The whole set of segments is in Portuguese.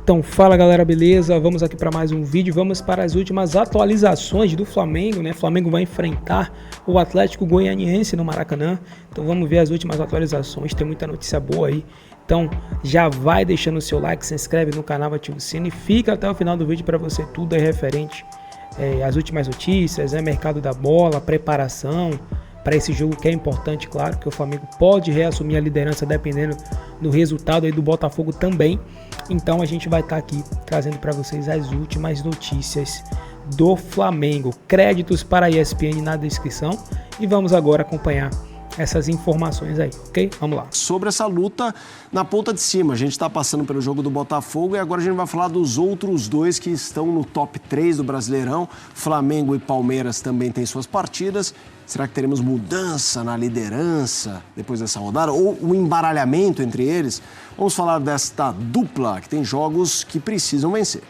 Então fala galera, beleza? Vamos aqui para mais um vídeo, vamos para as últimas atualizações do Flamengo, né? Flamengo vai enfrentar o Atlético Goianiense no Maracanã, então vamos ver as últimas atualizações, tem muita notícia boa aí. Então já vai deixando o seu like, se inscreve no canal, ativa o sino e fica até o final do vídeo para você tudo aí referente às últimas notícias, mercado da bola, preparação para esse jogo que é importante, claro, que o Flamengo pode reassumir a liderança dependendo do resultado aí do Botafogo também. Então a gente vai estar aqui trazendo para vocês as últimas notícias do Flamengo. Créditos para a ESPN na descrição e vamos agora acompanhar essas informações aí, ok? Vamos lá. Sobre essa luta na ponta de cima, a gente está passando pelo jogo do Botafogo e agora a gente vai falar dos outros dois que estão no top 3 do Brasileirão. Flamengo e Palmeiras também têm suas partidas. Será que teremos mudança na liderança depois dessa rodada? Ou um embaralhamento entre eles? Vamos falar desta dupla que tem jogos que precisam vencer.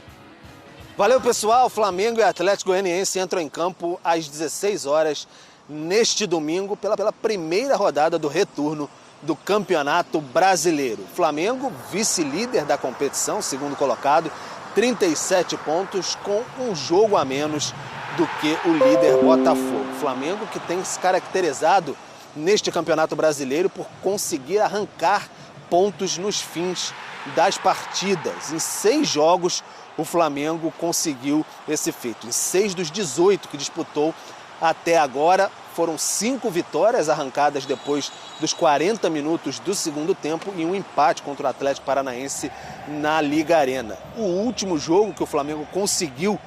Valeu, pessoal! Flamengo e Atlético Goianiense entram em campo às 16 horas neste domingo pela primeira rodada do retorno do Campeonato Brasileiro. Flamengo, vice-líder da competição, segundo colocado, 37 pontos com um jogo a menos do que o líder Botafogo. Flamengo que tem se caracterizado neste Campeonato Brasileiro por conseguir arrancar pontos nos fins das partidas. Em 6 jogos, o Flamengo conseguiu esse feito. Em 6 dos 18 que disputou até agora, foram 5 vitórias arrancadas depois dos 40 minutos do segundo tempo e um empate contra o Atlético Paranaense na Liga Arena. O último jogo que o Flamengo conseguiu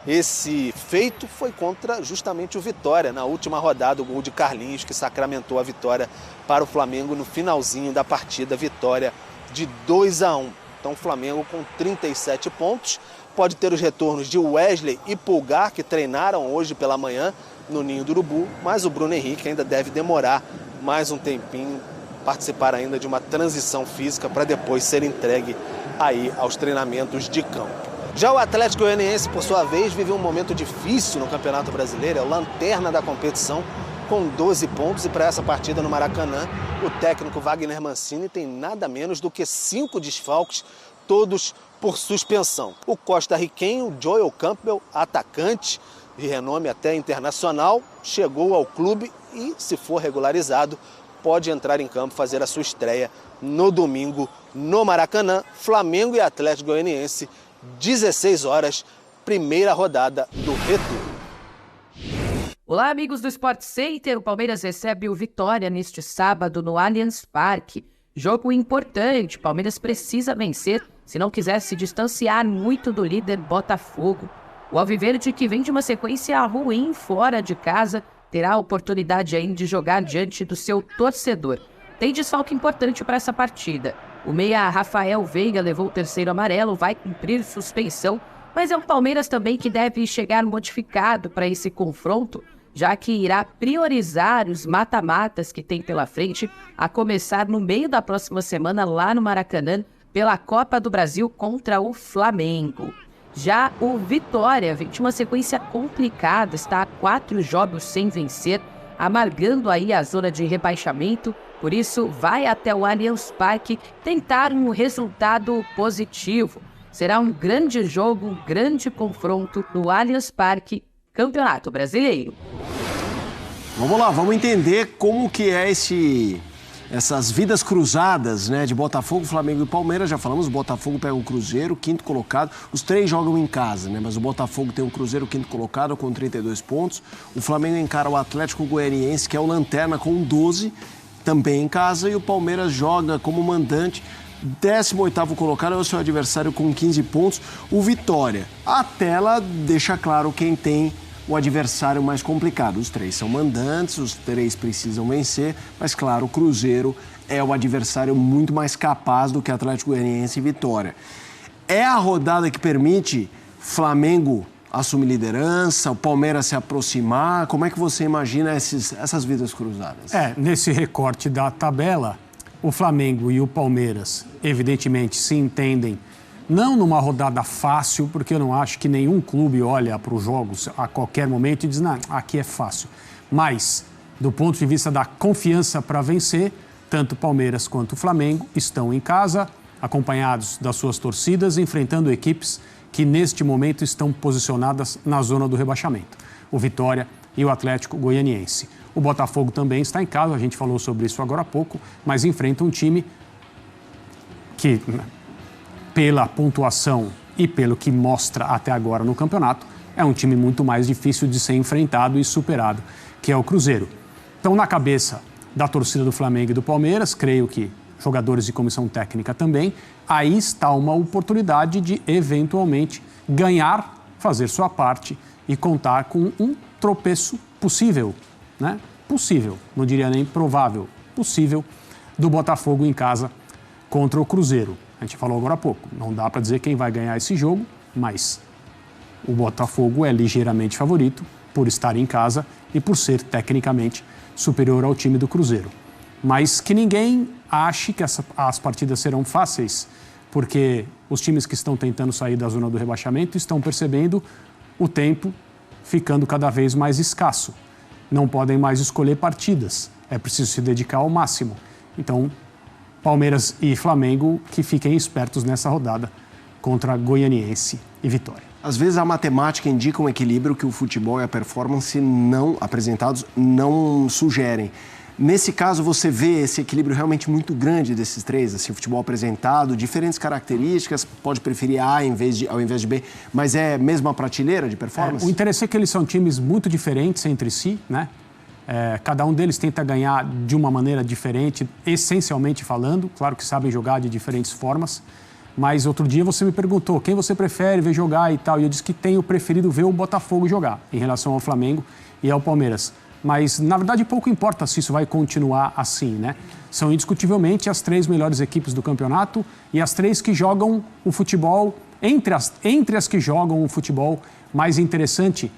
esse feito foi contra justamente o Vitória, na última rodada, o gol de Carlinhos, que sacramentou a vitória para o Flamengo no finalzinho da partida, vitória de 2-1. Então o Flamengo com 37 pontos, pode ter os retornos de Wesley e Pulgar, que treinaram hoje pela manhã no Ninho do Urubu, mas o Bruno Henrique ainda deve demorar mais um tempinho, participar ainda de uma transição física para depois ser entregue aí aos treinamentos de campo. Já o Atlético Goianiense, por sua vez, vive um momento difícil no Campeonato Brasileiro, é o lanterna da competição, com 12 pontos, e para essa partida no Maracanã, o técnico Wagner Mancini tem nada menos do que 5 desfalques, todos por suspensão. O costarriquenho Joel Campbell, atacante de renome até internacional, chegou ao clube e, se for regularizado, pode entrar em campo, fazer a sua estreia no domingo no Maracanã. Flamengo e Atlético Goianiense, 16 horas, primeira rodada do retorno. Olá, amigos do Sport Center. O Palmeiras recebe o Vitória neste sábado no Allianz Parque. Jogo importante. O Palmeiras precisa vencer se não quiser se distanciar muito do líder Botafogo. O Alviverde, que vem de uma sequência ruim fora de casa, terá a oportunidade ainda de jogar diante do seu torcedor. Tem desfalque importante para essa partida. O meia Rafael Veiga levou o terceiro amarelo, vai cumprir suspensão, mas é o Palmeiras também que deve chegar modificado para esse confronto, já que irá priorizar os mata-matas que tem pela frente, a começar no meio da próxima semana lá no Maracanã, pela Copa do Brasil contra o Flamengo. Já o Vitória vem de uma sequência complicada, está a 4 jogos sem vencer, amargando aí a zona de rebaixamento, por isso vai até o Allianz Parque tentar um resultado positivo. Será um grande jogo, um grande confronto no Allianz Parque, Campeonato Brasileiro. Vamos lá, vamos entender como que é essas vidas cruzadas, né, de Botafogo, Flamengo e Palmeiras. Já falamos, o Botafogo pega o Cruzeiro, quinto colocado. Os 3 jogam em casa, né, mas o Botafogo tem o Cruzeiro, quinto colocado, com 32 pontos. O Flamengo encara o Atlético Goianiense, que é o lanterna, com 12, também em casa. E o Palmeiras joga como mandante, 18º colocado, é o seu adversário com 15 pontos, o Vitória. A tela deixa claro quem tem o adversário mais complicado. Os 3 são mandantes, os 3 precisam vencer, mas claro, o Cruzeiro é o adversário muito mais capaz do que Atlético Goianiense e Vitória. É a rodada que permite Flamengo assumir liderança, o Palmeiras se aproximar? Como é que você imagina essas vidas cruzadas? Nesse recorte da tabela, o Flamengo e o Palmeiras, evidentemente, se entendem não numa rodada fácil, porque eu não acho que nenhum clube olha para os jogos a qualquer momento e diz, não, aqui é fácil. Mas, do ponto de vista da confiança para vencer, tanto o Palmeiras quanto o Flamengo estão em casa, acompanhados das suas torcidas, enfrentando equipes que neste momento estão posicionadas na zona do rebaixamento, o Vitória e o Atlético Goianiense. O Botafogo também está em casa, a gente falou sobre isso agora há pouco, mas enfrenta um time que, pela pontuação e pelo que mostra até agora no campeonato, é um time muito mais difícil de ser enfrentado e superado, que é o Cruzeiro. Então, na cabeça da torcida do Flamengo e do Palmeiras, creio que jogadores e comissão técnica também, aí está uma oportunidade de, eventualmente, ganhar, fazer sua parte e contar com um tropeço possível, né? Possível, não diria nem provável, possível, do Botafogo em casa contra o Cruzeiro. A gente falou agora há pouco, não dá para dizer quem vai ganhar esse jogo, mas o Botafogo é ligeiramente favorito por estar em casa e por ser, tecnicamente, superior ao time do Cruzeiro. Mas que ninguém ache que as partidas serão fáceis, porque os times que estão tentando sair da zona do rebaixamento estão percebendo o tempo ficando cada vez mais escasso. Não podem mais escolher partidas, é preciso se dedicar ao máximo. Então, Palmeiras e Flamengo que fiquem espertos nessa rodada contra Goianiense e Vitória. Às vezes a matemática indica um equilíbrio que o futebol e a performance não apresentados não sugerem. Nesse caso, você vê esse equilíbrio realmente muito grande desses três, assim, o futebol apresentado, diferentes características, pode preferir A ao invés de B, mas é a mesma prateleira de performance? O interessante é que eles são times muito diferentes entre si, né? Cada um deles tenta ganhar de uma maneira diferente, essencialmente falando, claro que sabem jogar de diferentes formas, mas outro dia você me perguntou quem você prefere ver jogar e tal, e eu disse que tenho preferido ver o Botafogo jogar em relação ao Flamengo e ao Palmeiras. Mas, na verdade, pouco importa se isso vai continuar assim, né? São indiscutivelmente as três melhores equipes do campeonato e as três que jogam o futebol, entre as que jogam o futebol mais interessante,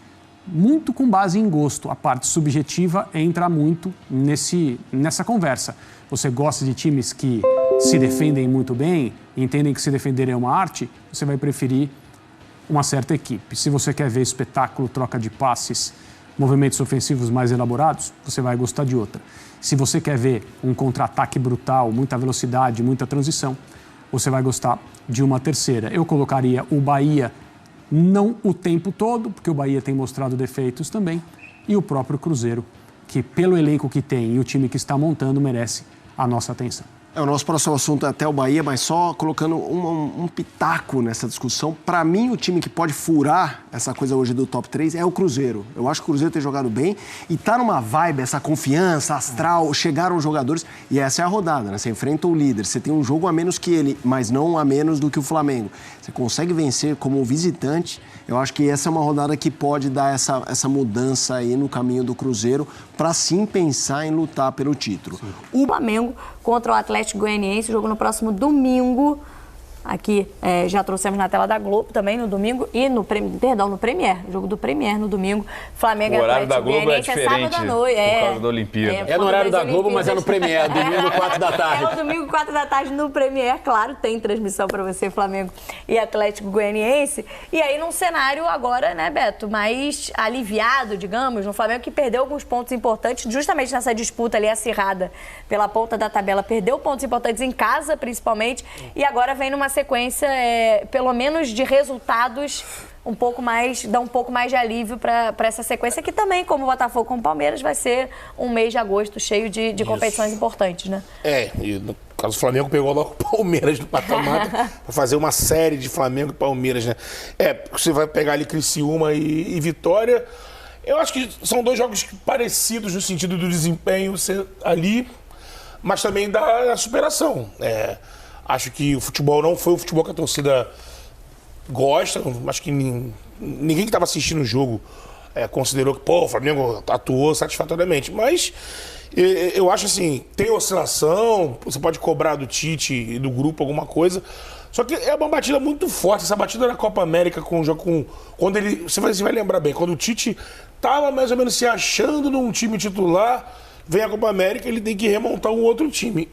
muito com base em gosto. A parte subjetiva entra muito nessa conversa. Você gosta de times que se defendem muito bem, entendem que se defender é uma arte, você vai preferir uma certa equipe. Se você quer ver espetáculo, troca de passes, movimentos ofensivos mais elaborados, você vai gostar de outra. Se você quer ver um contra-ataque brutal, muita velocidade, muita transição, você vai gostar de uma terceira. Eu colocaria o Bahia, não o tempo todo, porque o Bahia tem mostrado defeitos também, e o próprio Cruzeiro, que pelo elenco que tem e o time que está montando, merece a nossa atenção. O nosso próximo assunto é até o Bahia, mas só colocando um pitaco nessa discussão. Para mim, o time que pode furar essa coisa hoje do top 3 é o Cruzeiro. Eu acho que o Cruzeiro tem jogado bem e tá numa vibe, essa confiança astral, chegaram os jogadores e essa é a rodada, né? Você enfrenta o líder, você tem um jogo a menos que ele, mas não a menos do que o Flamengo. Você consegue vencer como visitante. Eu acho que essa é uma rodada que pode dar essa mudança aí no caminho do Cruzeiro para sim pensar em lutar pelo título. Sim. O Flamengo contra o Atlético Goianiense, jogo no próximo domingo. Aqui já trouxemos na tela da Globo também no domingo e no Premier, jogo do Premier no domingo. Flamengo o horário e da Globo é diferente sábado à noite, por causa da Olimpíada. É no horário da Globo, mas é no Premier, domingo 4 da tarde. É o domingo 4 da tarde no Premier, claro, tem transmissão para você, Flamengo e Atlético Goianiense. E aí num cenário agora, né, Beto, mais aliviado, digamos, no Flamengo que perdeu alguns pontos importantes, justamente nessa disputa ali acirrada pela ponta da tabela, perdeu pontos importantes em casa, principalmente, e agora vem numa sequência, pelo menos de resultados, dá um pouco mais de alívio para essa sequência, que também, como o Botafogo com o Palmeiras, vai ser um mês de agosto cheio de competições importantes, né? E no caso do Flamengo, pegou logo o Palmeiras no patamar para fazer uma série de Flamengo e Palmeiras, né? Você vai pegar ali Criciúma e Vitória. Eu acho que são dois jogos parecidos no sentido do desempenho ser ali, mas também da superação. Acho que o futebol não foi o futebol que a torcida gosta. Acho que ninguém que estava assistindo o jogo considerou que o Flamengo atuou satisfatoriamente. Mas eu acho assim, tem oscilação, você pode cobrar do Tite e do grupo alguma coisa. Só que é uma batida muito forte. Essa batida na Copa América com o jogo quando ele. Você vai lembrar bem, quando o Tite estava mais ou menos se achando num time titular, vem a Copa América, ele tem que remontar um outro time.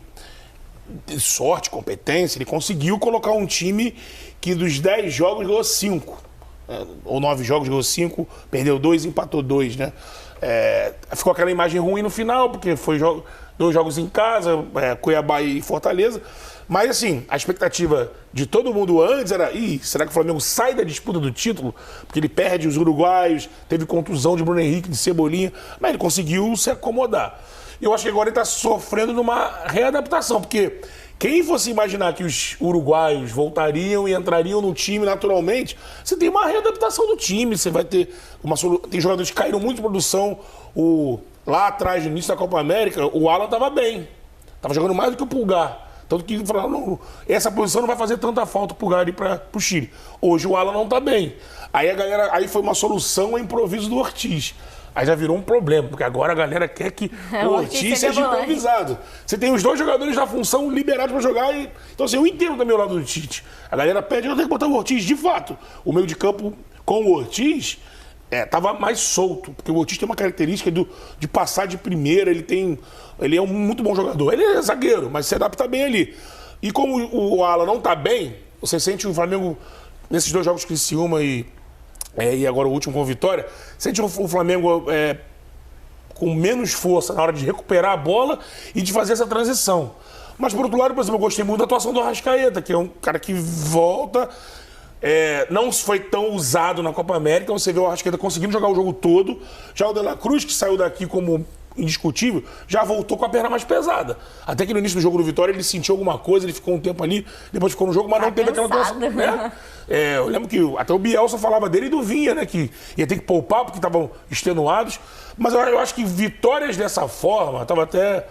Sorte, competência, ele conseguiu colocar um time que dos 10 jogos ganhou 5. Ou 9 jogos ganhou 5, perdeu 2 e empatou 2, né? Ficou aquela imagem ruim no final, porque foi 2 jogos em casa, Cuiabá e Fortaleza. Mas, assim, a expectativa de todo mundo antes era, será que o Flamengo sai da disputa do título? Porque ele perde os uruguaios, teve contusão de Bruno Henrique, de Cebolinha, mas ele conseguiu se acomodar. E eu acho que agora ele está sofrendo numa readaptação, porque quem fosse imaginar que os uruguaios voltariam e entrariam no time naturalmente, você tem uma readaptação do time, você vai ter tem jogadores que caíram muito de produção. Lá atrás, no início da Copa América, o Alan estava bem, estava jogando mais do que o Pulgar. Tanto que falaram, não, essa posição não vai fazer tanta falta pro Pulgar ir pro Chile. Hoje o Alan não tá bem. Aí foi uma solução ao improviso do Ortiz. Aí já virou um problema, porque agora a galera quer que o Ortiz seja improvisado. Você tem os dois jogadores da função liberados para jogar. Então, assim, eu entendo também o lado do Tite. A galera pede, eu tenho que botar o Ortiz. De fato, o meio de campo com o Ortiz tava mais solto, porque o Ortiz tem uma característica de passar de primeira, ele é um muito bom jogador. Ele é zagueiro, mas se adapta bem ali. E como o Alan não tá bem, você sente o Flamengo, nesses dois jogos Criciúma e agora o último com Vitória, sente o Flamengo com menos força na hora de recuperar a bola e de fazer essa transição. Mas, por outro lado, por exemplo, eu gostei muito da atuação do Arrascaeta, que é um cara que volta... não foi tão usado na Copa América, então você vê o Arrascaeta conseguindo jogar o jogo todo. Já o De La Cruz, que saiu daqui como indiscutível, já voltou com a perna mais pesada. Até que no início do jogo do Vitória ele sentiu alguma coisa, ele ficou um tempo ali, depois ficou no jogo, mas não teve aquela atuação. Né? Eu lembro que até o Bielsa falava dele e do Vinha, né? Que ia ter que poupar porque estavam extenuados. Mas eu acho que vitórias dessa forma, estava até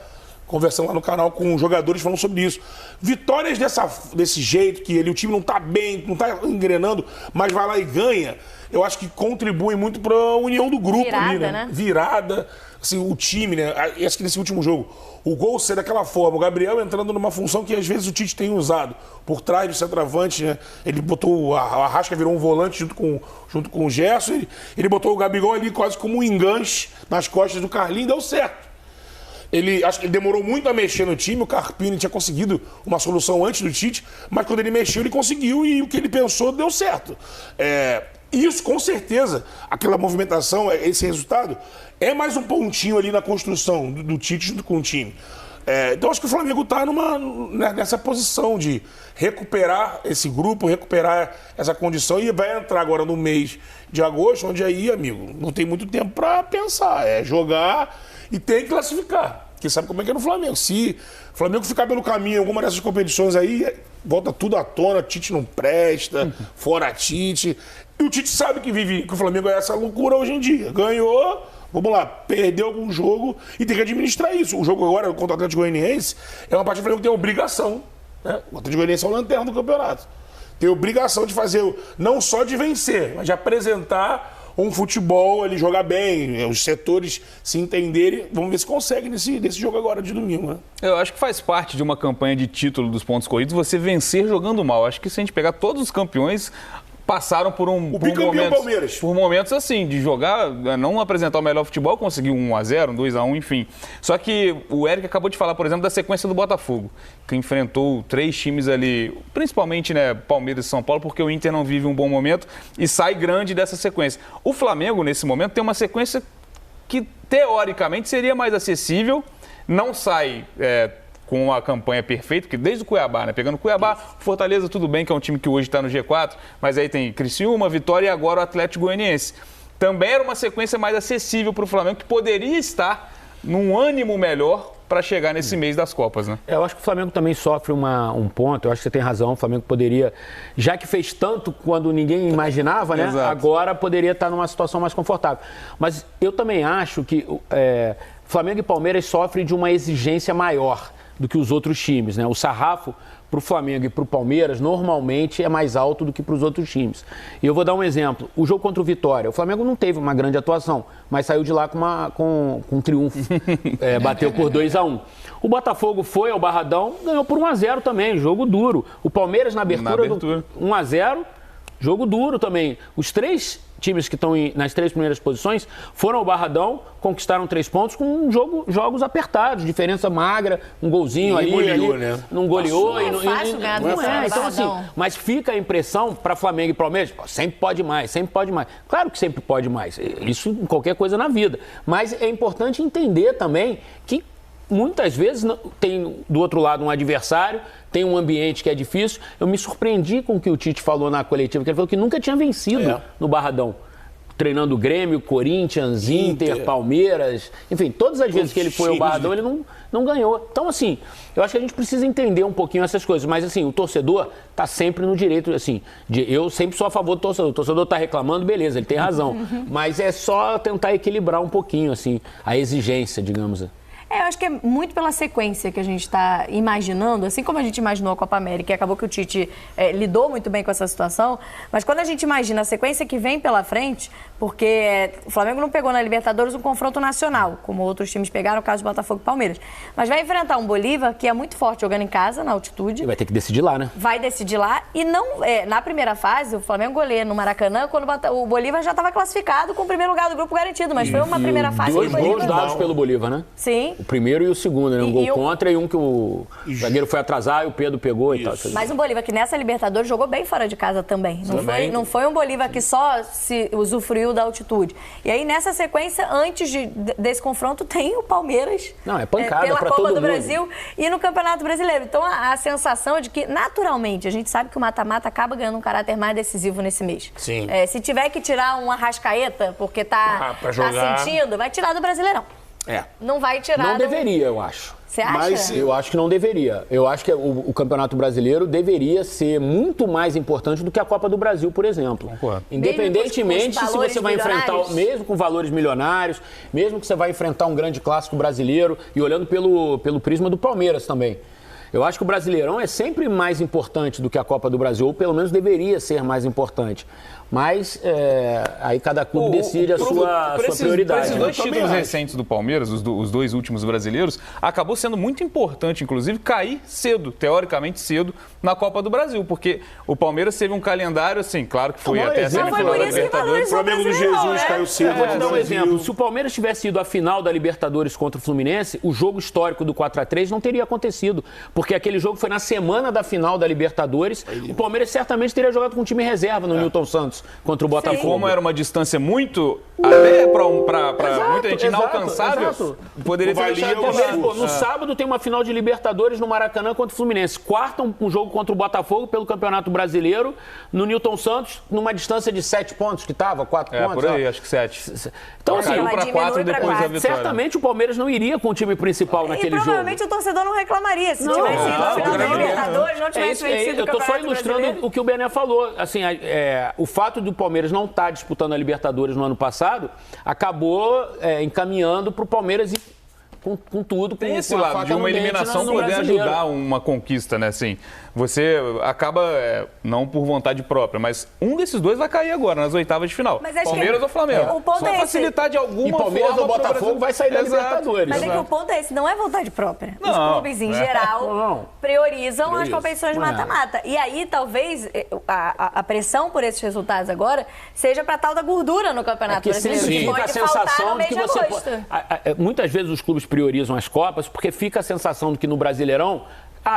conversando lá no canal com jogadores falando sobre isso. Vitórias desse jeito, que o time não tá bem, não tá engrenando, mas vai lá e ganha, eu acho que contribui muito para a união do grupo. Virada, ali, né? Virada, assim, o time, né? Acho que nesse último jogo, o gol ser daquela forma, o Gabriel entrando numa função que às vezes o Tite tem usado, por trás do centroavante, né? Ele botou, o Arrasca virou um volante junto com o Gerson, ele botou o Gabigol ali quase como um enganche nas costas do Carlinhos, deu certo. Acho que ele demorou muito a mexer no time, o Carpini tinha conseguido uma solução antes do Tite, mas quando ele mexeu, ele conseguiu e o que ele pensou deu certo. Isso, com certeza, aquela movimentação, esse resultado, é mais um pontinho ali na construção do Tite junto com o time. Então, acho que o Flamengo está nessa posição de recuperar esse grupo, recuperar essa condição e vai entrar agora no mês de agosto, onde aí, amigo, não tem muito tempo para pensar. É jogar e tem que classificar. Porque sabe como é que é no Flamengo. Se o Flamengo ficar pelo caminho em alguma dessas competições aí, volta tudo à tona, Tite não presta, fora Tite. E o Tite sabe que o Flamengo é essa loucura hoje em dia. Ganhou, vamos lá, perdeu algum jogo e tem que administrar isso. O jogo agora contra o Atlético Goianiense é uma partida que o Flamengo tem obrigação. Né? O Atlético Goianiense é o lanterna do campeonato. Tem obrigação de fazer, não só de vencer, mas de apresentar um futebol, ele jogar bem, os setores se entenderem. Vamos ver se consegue nesse jogo agora de domingo, né? Eu acho que faz parte de uma campanha de título dos pontos corridos você vencer jogando mal. Acho que se a gente pegar todos os campeões, passaram por momentos assim, de jogar, não apresentar o melhor futebol, conseguir um 1-0, um 2-1, enfim. Só que o Eric acabou de falar, por exemplo, da sequência do Botafogo, que enfrentou 3 times ali, principalmente, né, Palmeiras e São Paulo, porque o Inter não vive um bom momento e sai grande dessa sequência. O Flamengo, nesse momento, tem uma sequência que, teoricamente, seria mais acessível, não sai... com a campanha perfeita, porque desde o Cuiabá, né? Pegando o Cuiabá, Fortaleza, tudo bem, que é um time que hoje está no G4, mas aí tem Criciúma, Vitória e agora o Atlético Goianiense. Também era uma sequência mais acessível para o Flamengo, que poderia estar num ânimo melhor para chegar nesse mês das Copas, né? Eu acho que o Flamengo também sofre um ponto, eu acho que você tem razão, o Flamengo poderia, já que fez tanto quando ninguém imaginava, né? Agora poderia estar numa situação mais confortável. Mas eu também acho que Flamengo e Palmeiras sofrem de uma exigência maior do que os outros times, né? O sarrafo para o Flamengo e para o Palmeiras normalmente é mais alto do que para os outros times. E eu vou dar um exemplo. O jogo contra o Vitória, o Flamengo não teve uma grande atuação, mas saiu de lá com um triunfo. Bateu por 2-1. O Botafogo foi ao Barradão, ganhou por 1-0 também, jogo duro. O Palmeiras na abertura. 1-0, jogo duro também. Os 3 times que estão nas 3 primeiras posições foram ao Barradão, conquistaram 3 pontos com jogos apertados, diferença magra, um golzinho ali, né? Não goleou. É fácil ganhar do Barradão. Então assim, mas fica a impressão para Flamengo e Palmeiras, sempre pode mais, sempre pode mais. Claro que sempre pode mais, isso em qualquer coisa na vida, mas é importante entender também que muitas vezes tem do outro lado um adversário, tem um ambiente que é difícil. Eu me surpreendi com o que o Tite falou na coletiva, que ele falou que nunca tinha vencido no Barradão. Treinando o Grêmio, Corinthians, Inter, Palmeiras, enfim, todas as vezes que ele foi ao Barradão, ele não ganhou. Então, assim, eu acho que a gente precisa entender um pouquinho essas coisas, mas, assim, o torcedor está sempre no direito, assim, eu sempre sou a favor do torcedor. O torcedor está reclamando, beleza, ele tem razão, mas é só tentar equilibrar um pouquinho, assim, a exigência, digamos. Eu acho que é muito pela sequência que a gente está imaginando, assim como a gente imaginou a Copa América, e acabou que o Tite lidou muito bem com essa situação, mas quando a gente imagina a sequência que vem pela frente, porque o Flamengo não pegou na Libertadores um confronto nacional, como outros times pegaram, o caso do Botafogo e Palmeiras, mas vai enfrentar um Bolívar que é muito forte jogando em casa, na altitude. E vai ter que decidir lá, né? Vai decidir lá, e não na primeira fase, o Flamengo goleia no Maracanã, quando o Bolívar já estava classificado com o primeiro lugar do grupo garantido, mas foi uma primeira fase que o Bolívar... Dois gols dados pelo Bolívar, né? Sim. O primeiro e o segundo, né? Um gol contra e um que o zagueiro foi atrasar e o Pedro pegou e tal. Mas um Bolívar que nessa Libertadores jogou bem fora de casa também. Não foi um Bolívar que só se usufruiu da altitude. E aí, nessa sequência, antes desse confronto, tem o Palmeiras. Não, é pancada pela pra Copa todo do mundo. Brasil e no Campeonato Brasileiro. Então, a sensação de que, naturalmente, a gente sabe que o mata-mata acaba ganhando um caráter mais decisivo nesse mês. Sim. Se tiver que tirar um Arrascaeta porque tá sentindo, vai tirar do Brasileirão. Não vai tirar. Não deveria, eu acho. Você acha? Mas eu acho que não deveria. Eu acho que o Campeonato Brasileiro deveria ser muito mais importante do que a Copa do Brasil, por exemplo. Concordo. Independentemente se você vai enfrentar, mesmo com valores milionários, mesmo que você vai enfrentar um grande clássico brasileiro e olhando pelo prisma do Palmeiras também. Eu acho que o Brasileirão é sempre mais importante do que a Copa do Brasil, ou pelo menos deveria ser mais importante. Mas aí cada clube decide a sua prioridade. Esses dois títulos recentes do Palmeiras, os dois últimos brasileiros, acabou sendo muito importante, inclusive, cair cedo, teoricamente cedo, na Copa do Brasil, porque o Palmeiras teve um calendário, assim, claro que foi até a semifinal da Libertadores. O Flamengo do Jesus caiu cedo. Vou te dar um exemplo. Se o Palmeiras tivesse ido à final da Libertadores contra o Fluminense, o jogo histórico do 4-3 não teria acontecido, porque aquele jogo foi na semana da final da Libertadores. O Palmeiras certamente teria jogado com um time reserva no Newton Santos contra o Botafogo. Como era uma distância muito, até para muita gente inalcançável, poderia ter deixado no sábado tem uma final de Libertadores no Maracanã contra o Fluminense. Quarta um jogo contra o Botafogo pelo Campeonato Brasileiro no Newton Santos, numa distância de 7 pontos que estava, 4 pontos. Por aí, acho que 7. Então, assim, caiu para 4 depois da vitória. Certamente o Palmeiras não iria com o time principal naquele jogo. E provavelmente o torcedor não reclamaria se tivesse ido à final da Libertadores, não tivesse vencido o Campeonato Brasileiro. Eu estou só ilustrando o que o Bené falou. Assim, o fato do Palmeiras não estar disputando a Libertadores no ano passado acabou encaminhando para o Palmeiras ir com tudo. Tem esse lado de uma eliminação poder ajudar uma conquista, né? Assim, você acaba, não por vontade própria, mas um desses dois vai cair agora, nas oitavas de final. Palmeiras ou Flamengo. O ponto só facilitar de alguma forma. Palmeiras ou Botafogo vai sair da Libertadores. Mas é que o ponto é esse, não é vontade própria. Os clubes, em geral, priorizam as competições de mata-mata. E aí, talvez, a pressão por esses resultados agora seja para tal da gordura no Campeonato Brasileiro. Sim, pode a sensação de que você muitas vezes os clubes priorizam as Copas porque fica a sensação de que no Brasileirão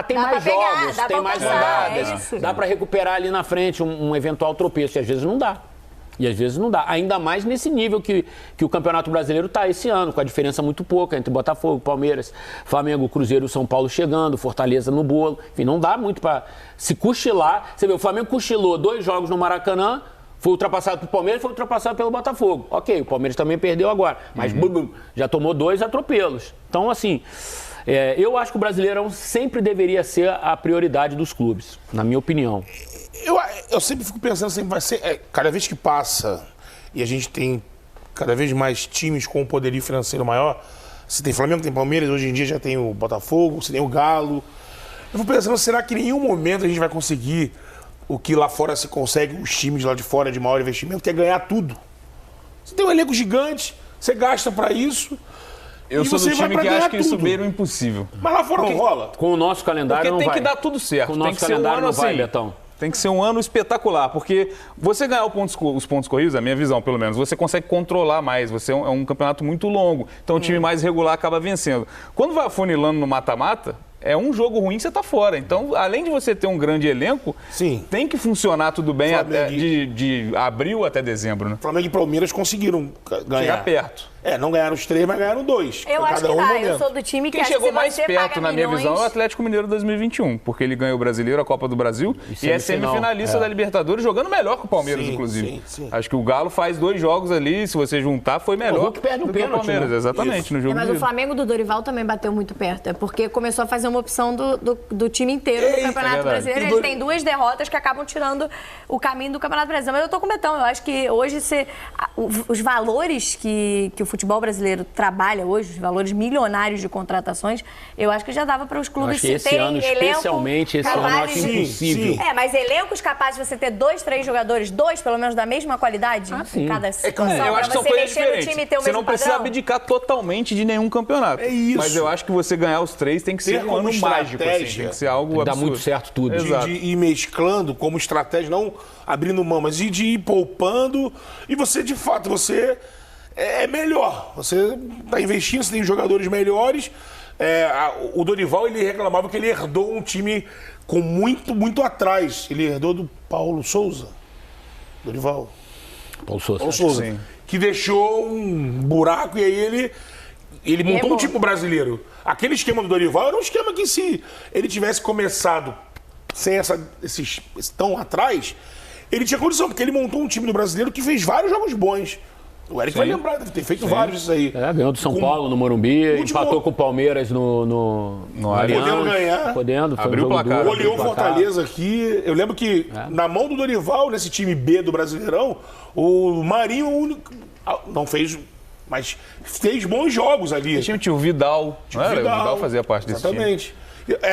tem mais jogos, tem mais rodadas, dá para recuperar ali na frente um eventual tropeço, e às vezes não dá. Ainda mais nesse nível que o Campeonato Brasileiro está esse ano, com a diferença muito pouca entre Botafogo, Palmeiras, Flamengo, Cruzeiro e São Paulo chegando, Fortaleza no bolo. Enfim, não dá muito para se cochilar. Você vê, o Flamengo cochilou 2 jogos no Maracanã, foi ultrapassado pelo Palmeiras, foi ultrapassado pelo Botafogo. Ok, o Palmeiras também perdeu agora, mas já tomou 2 atropelos. Então, assim, eu acho que o Brasileirão sempre deveria ser a prioridade dos clubes, na minha opinião. Eu sempre fico pensando, sempre vai ser, cada vez que passa e a gente tem cada vez mais times com um poderio financeiro maior, você tem Flamengo, tem Palmeiras, hoje em dia já tem o Botafogo, você tem o Galo. Eu fico pensando, será que em nenhum momento a gente vai conseguir o que lá fora se consegue, os times lá de fora de maior investimento, que é ganhar tudo? Você tem um elenco gigante, você gasta pra isso. Eu sou do time que acha que isso beira o impossível. Mas lá fora não rola. Com o nosso calendário não vai. Porque tem que dar tudo certo. Com o nosso calendário não vai, Betão. Tem que ser um ano espetacular, porque você ganhar os pontos corridos, a minha visão pelo menos, você consegue controlar mais, você é um campeonato muito longo, então o time mais regular acaba vencendo. Quando vai afunilando no mata-mata, é um jogo ruim, você tá fora. Então, além de você ter um grande elenco, tem que funcionar tudo bem até de abril até dezembro, né? Flamengo e Palmeiras conseguiram ganhar. Chegar perto. Não ganharam os 3, mas ganharam 2. Eu acho que dá. Eu sou do time que quem acha chegou que mais você perto, paga na minha milhões... visão, é o Atlético Mineiro 2021, porque ele ganhou o Brasileiro, a Copa do Brasil, e é semifinalista da Libertadores, jogando melhor que o Palmeiras, inclusive. Sim. Acho que o Galo faz 2 jogos ali, se você juntar, foi melhor. O Hulk perde um pênalti, Palmeiras, exatamente, no jogo. Mas o Flamengo do Dorival também bateu muito perto, é porque começou a fazer uma opção do time inteiro do Campeonato Brasileiro. Ele tem 2 derrotas que acabam tirando o caminho do Campeonato Brasileiro. Mas eu tô com o Betão, eu acho que hoje os valores que o futebol brasileiro trabalha hoje, os valores milionários de contratações, eu acho que já dava para os clubes terem esse ano, especialmente esse ano, eu acho impossível. Mas elencos capazes de você ter 2, 3 jogadores, 2 pelo menos da mesma qualidade em cada situação, eu acho que são coisas diferentes. No time e ter o você mesmo não precisa padrão. abdicar totalmente de nenhum campeonato. Mas eu acho que você ganhar os 3 tem que ser um ano mágico, assim, tem que ser algo absurdo. Dá muito certo tudo. De ir mesclando como estratégia, não abrindo mão, mas de ir poupando. E você, de fato, você é melhor. Você está investindo, você tem jogadores melhores. O Dorival, ele reclamava que ele herdou um time com muito atrás. Ele herdou do Paulo Souza. Dorival. Paulo Souza. Sim. Que deixou um buraco e aí ele montou um time brasileiro. Aquele esquema do Dorival era um esquema que, se ele tivesse começado sem esses tão atrás, ele tinha condição, porque ele montou um time do brasileiro que fez vários jogos bons. O Eric vai lembrar, deve ter feito vários disso aí. Ganhou do São Paulo no Morumbi, empatou com o Palmeiras no Allianz. Podendo ganhar. Abriu o placar. Goleou Fortaleza aqui. Eu lembro que na mão do Dorival, nesse time B do Brasileirão, o Marinho não fez, mas fez bons jogos ali. O time tinha o Vidal. O Vidal fazia parte desse time. Exatamente.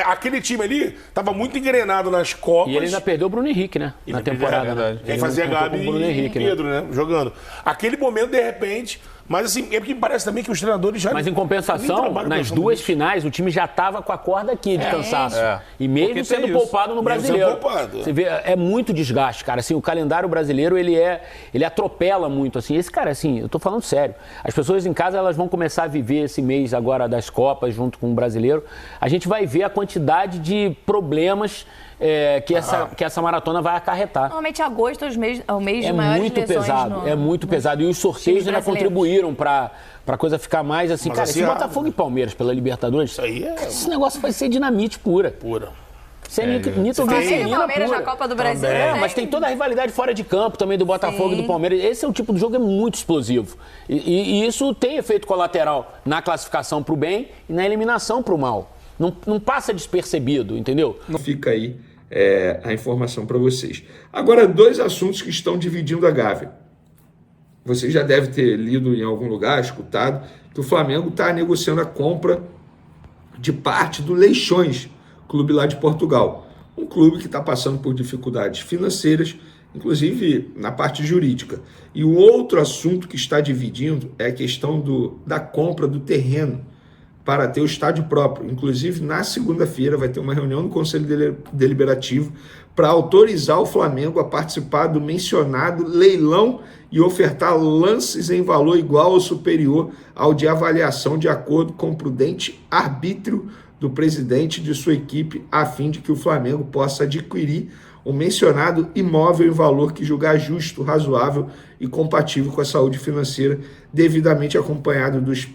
Aquele time ali estava muito engrenado nas Copas. E ele ainda perdeu o Bruno Henrique, né? Na temporada. Quem fazia Gabi e Pedro, né? Jogando. Aquele momento, de repente... Mas assim, é porque me parece também que os treinadores já... Mas em compensação, nas 2 finais, o time já estava com a corda aqui de cansaço. E mesmo sendo poupado no Brasileiro. Você vê, é muito desgaste, cara. Assim, o calendário brasileiro, ele atropela muito. Assim. Esse cara, assim, eu tô falando sério. As pessoas em casa, elas vão começar a viver esse mês agora das Copas junto com o brasileiro. A gente vai ver a quantidade de problemas que essa maratona vai acarretar. Normalmente agosto é o mês de maiores lesões. É muito pesado. E os sorteios ainda contribuíram para a coisa ficar mais assim. Mas cara, esse Botafogo e Palmeiras pela Libertadores, isso aí esse negócio vai ser dinamite pura. Isso é nitroglicerina Palmeiras na Copa do Brasil. Mas tem toda a rivalidade fora de campo também do Botafogo e do Palmeiras. Esse é o tipo de jogo, é muito explosivo. E isso tem efeito colateral na classificação para o bem e na eliminação para o mal. Não passa despercebido, entendeu? Não fica aí a informação para vocês. Agora, 2 assuntos que estão dividindo a Gávea. Você já deve ter lido em algum lugar, escutado, que o Flamengo está negociando a compra de parte do Leixões, clube lá de Portugal. Um clube que está passando por dificuldades financeiras, inclusive na parte jurídica. E o outro assunto que está dividindo é a questão da compra do terreno para ter o estádio próprio. Inclusive, na segunda-feira vai ter uma reunião no Conselho Deliberativo para autorizar o Flamengo a participar do mencionado leilão e ofertar lances em valor igual ou superior ao de avaliação de acordo com o prudente arbítrio do presidente de sua equipe, a fim de que o Flamengo possa adquirir o mencionado imóvel em valor que julgar justo, razoável e compatível com a saúde financeira, devidamente acompanhado dos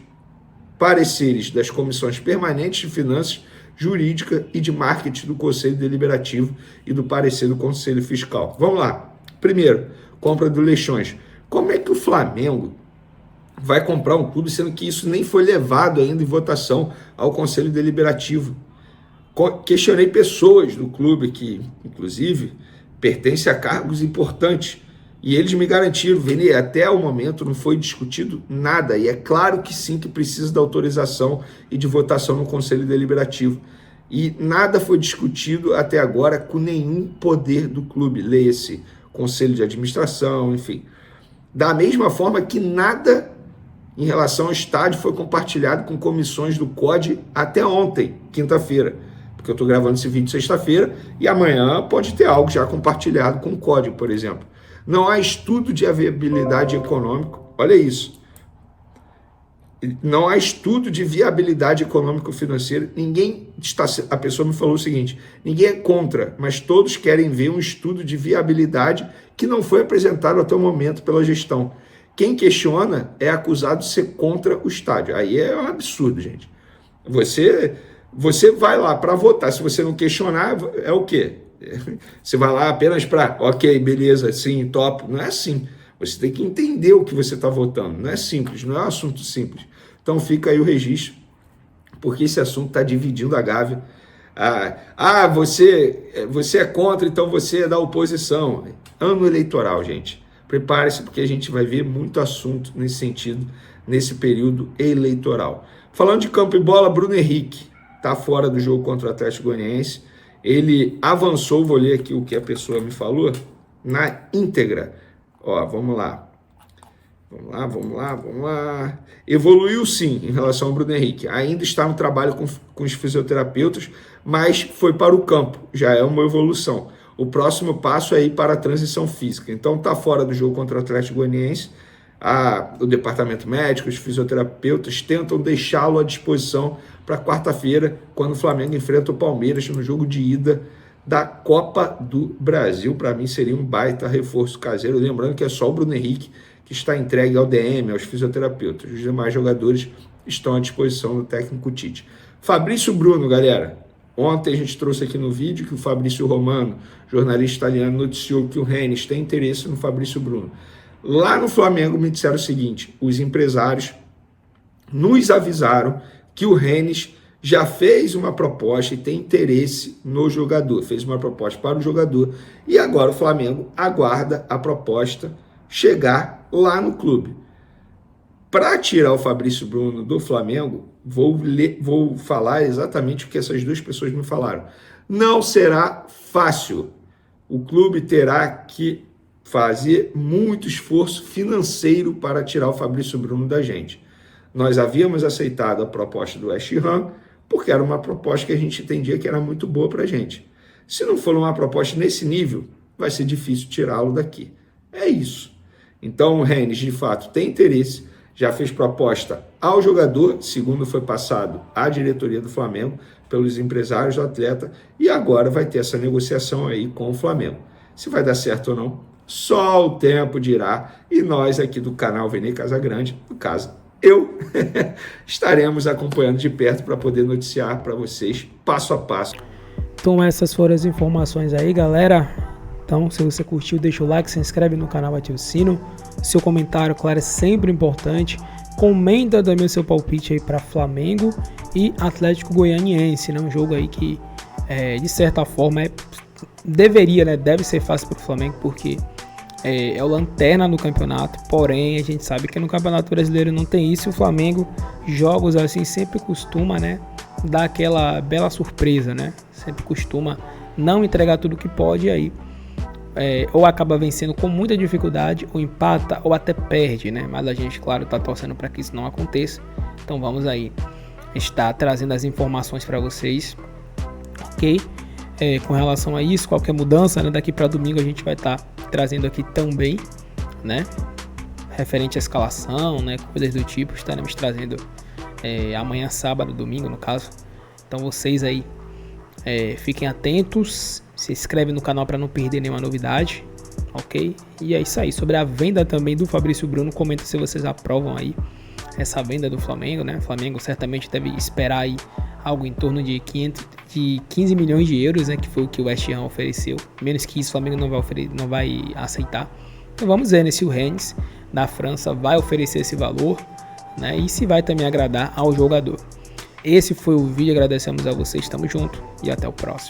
pareceres das comissões permanentes de finanças, jurídica e de marketing do Conselho Deliberativo e do parecer do Conselho Fiscal. Vamos lá. Primeiro, compra do Leixões. Como é que o Flamengo vai comprar um clube, sendo que isso nem foi levado ainda em votação ao Conselho Deliberativo? Questionei pessoas do clube que, inclusive, pertencem a cargos importantes. E eles me garantiram, Vini, até o momento não foi discutido nada. E é claro que sim, que precisa da autorização e de votação no Conselho Deliberativo. E nada foi discutido até agora com nenhum poder do clube. Leia-se Conselho de Administração, enfim. Da mesma forma que nada em relação ao estádio foi compartilhado com comissões do COD até ontem, quinta-feira. Porque eu estou gravando esse vídeo sexta-feira e amanhã pode ter algo já compartilhado com o COD, por exemplo. Não há estudo de viabilidade econômica, olha isso, não há estudo de viabilidade econômico-financeira. A pessoa me falou o seguinte: ninguém é contra, mas todos querem ver um estudo de viabilidade que não foi apresentado até o momento pela gestão. Quem questiona é acusado de ser contra o estádio. Aí é um absurdo, gente. Você vai lá para votar, se você não questionar, é o quê? Você vai lá apenas para, ok, beleza, sim, top. Não é assim. Você tem que entender o que você está votando. Não é simples, não é um assunto simples. Então fica aí o registro, porque esse assunto está dividindo a Gávea. Você é contra, então você é da oposição. Ano eleitoral, gente. Prepare-se, porque a gente vai ver muito assunto nesse sentido, nesse período eleitoral. Falando de campo e bola, Bruno Henrique está fora do jogo contra o Atlético Goianiense. Ele avançou, vou ler aqui o que a pessoa me falou, na íntegra. Ó, vamos lá. Evoluiu sim em relação ao Bruno Henrique. Ainda está no trabalho com os fisioterapeutas, mas foi para o campo. Já é uma evolução. O próximo passo é ir para a transição física. Então está fora do jogo contra o Atlético Goianiense. O departamento médico, os fisioterapeutas tentam deixá-lo à disposição para quarta-feira, quando o Flamengo enfrenta o Palmeiras no jogo de ida da Copa do Brasil. Para mim seria um baita reforço caseiro. Lembrando que é só o Bruno Henrique que está entregue ao DM, aos fisioterapeutas. Os demais jogadores estão à disposição do técnico Tite. Fabrício Bruno, galera. Ontem a gente trouxe aqui no vídeo que o Fabrício Romano, jornalista italiano, noticiou que o Rennes tem interesse no Fabrício Bruno. Lá no Flamengo me disseram o seguinte: os empresários nos avisaram que o Rennes já fez uma proposta e tem interesse no jogador. Fez uma proposta para o jogador e agora o Flamengo aguarda a proposta chegar lá no clube. Para tirar o Fabrício Bruno do Flamengo, vou falar exatamente o que essas duas pessoas me falaram. Não será fácil. O clube terá que fazer muito esforço financeiro para tirar o Fabrício Bruno da gente. Nós havíamos aceitado a proposta do West Ham, porque era uma proposta que a gente entendia que era muito boa para a gente. Se não for uma proposta nesse nível, vai ser difícil tirá-lo daqui. É isso. Então o Rennes, de fato, tem interesse, já fez proposta ao jogador, segundo foi passado à diretoria do Flamengo, pelos empresários do atleta, e agora vai ter essa negociação aí com o Flamengo. Se vai dar certo ou não, só o tempo dirá, e nós aqui do canal Vene Casagrande, no caso, eu, estaremos acompanhando de perto para poder noticiar para vocês passo a passo. Então essas foram as informações aí, galera. Então, se você curtiu, deixa o like, se inscreve no canal, ativa o sino. Seu comentário, claro, é sempre importante. Comenta também o seu palpite aí para Flamengo e Atlético Goianiense, né? Um jogo aí que, de certa forma, deve ser fácil para o Flamengo, porque é o lanterna no campeonato. Porém, a gente sabe que no Campeonato Brasileiro não tem isso. O Flamengo, jogos assim, sempre costuma, né, dar aquela bela surpresa, né? Sempre costuma não entregar tudo que pode, e aí ou acaba vencendo com muita dificuldade, ou empata, ou até perde, né? Mas a gente, claro, tá torcendo para que isso não aconteça. Então vamos aí estar trazendo as informações para vocês, ok? Com relação a isso, qualquer mudança, né, daqui para domingo a gente vai estar trazendo aqui também, né? Referente à escalação, né? Coisas do tipo, estaremos trazendo amanhã, sábado, domingo, no caso. Então vocês aí fiquem atentos, se inscreve no canal para não perder nenhuma novidade, ok? E é isso aí. Sobre a venda também do Fabrício Bruno, comenta se vocês aprovam aí essa venda do Flamengo, né? O Flamengo certamente deve esperar aí algo em torno de 15 milhões de euros, né? Que foi o que o West Ham ofereceu. Menos que isso o Flamengo não vai aceitar. Então vamos ver, né, se o Rennes da França vai oferecer esse valor, né? E se vai também agradar ao jogador. Esse foi o vídeo, agradecemos a vocês, tamo junto e até o próximo.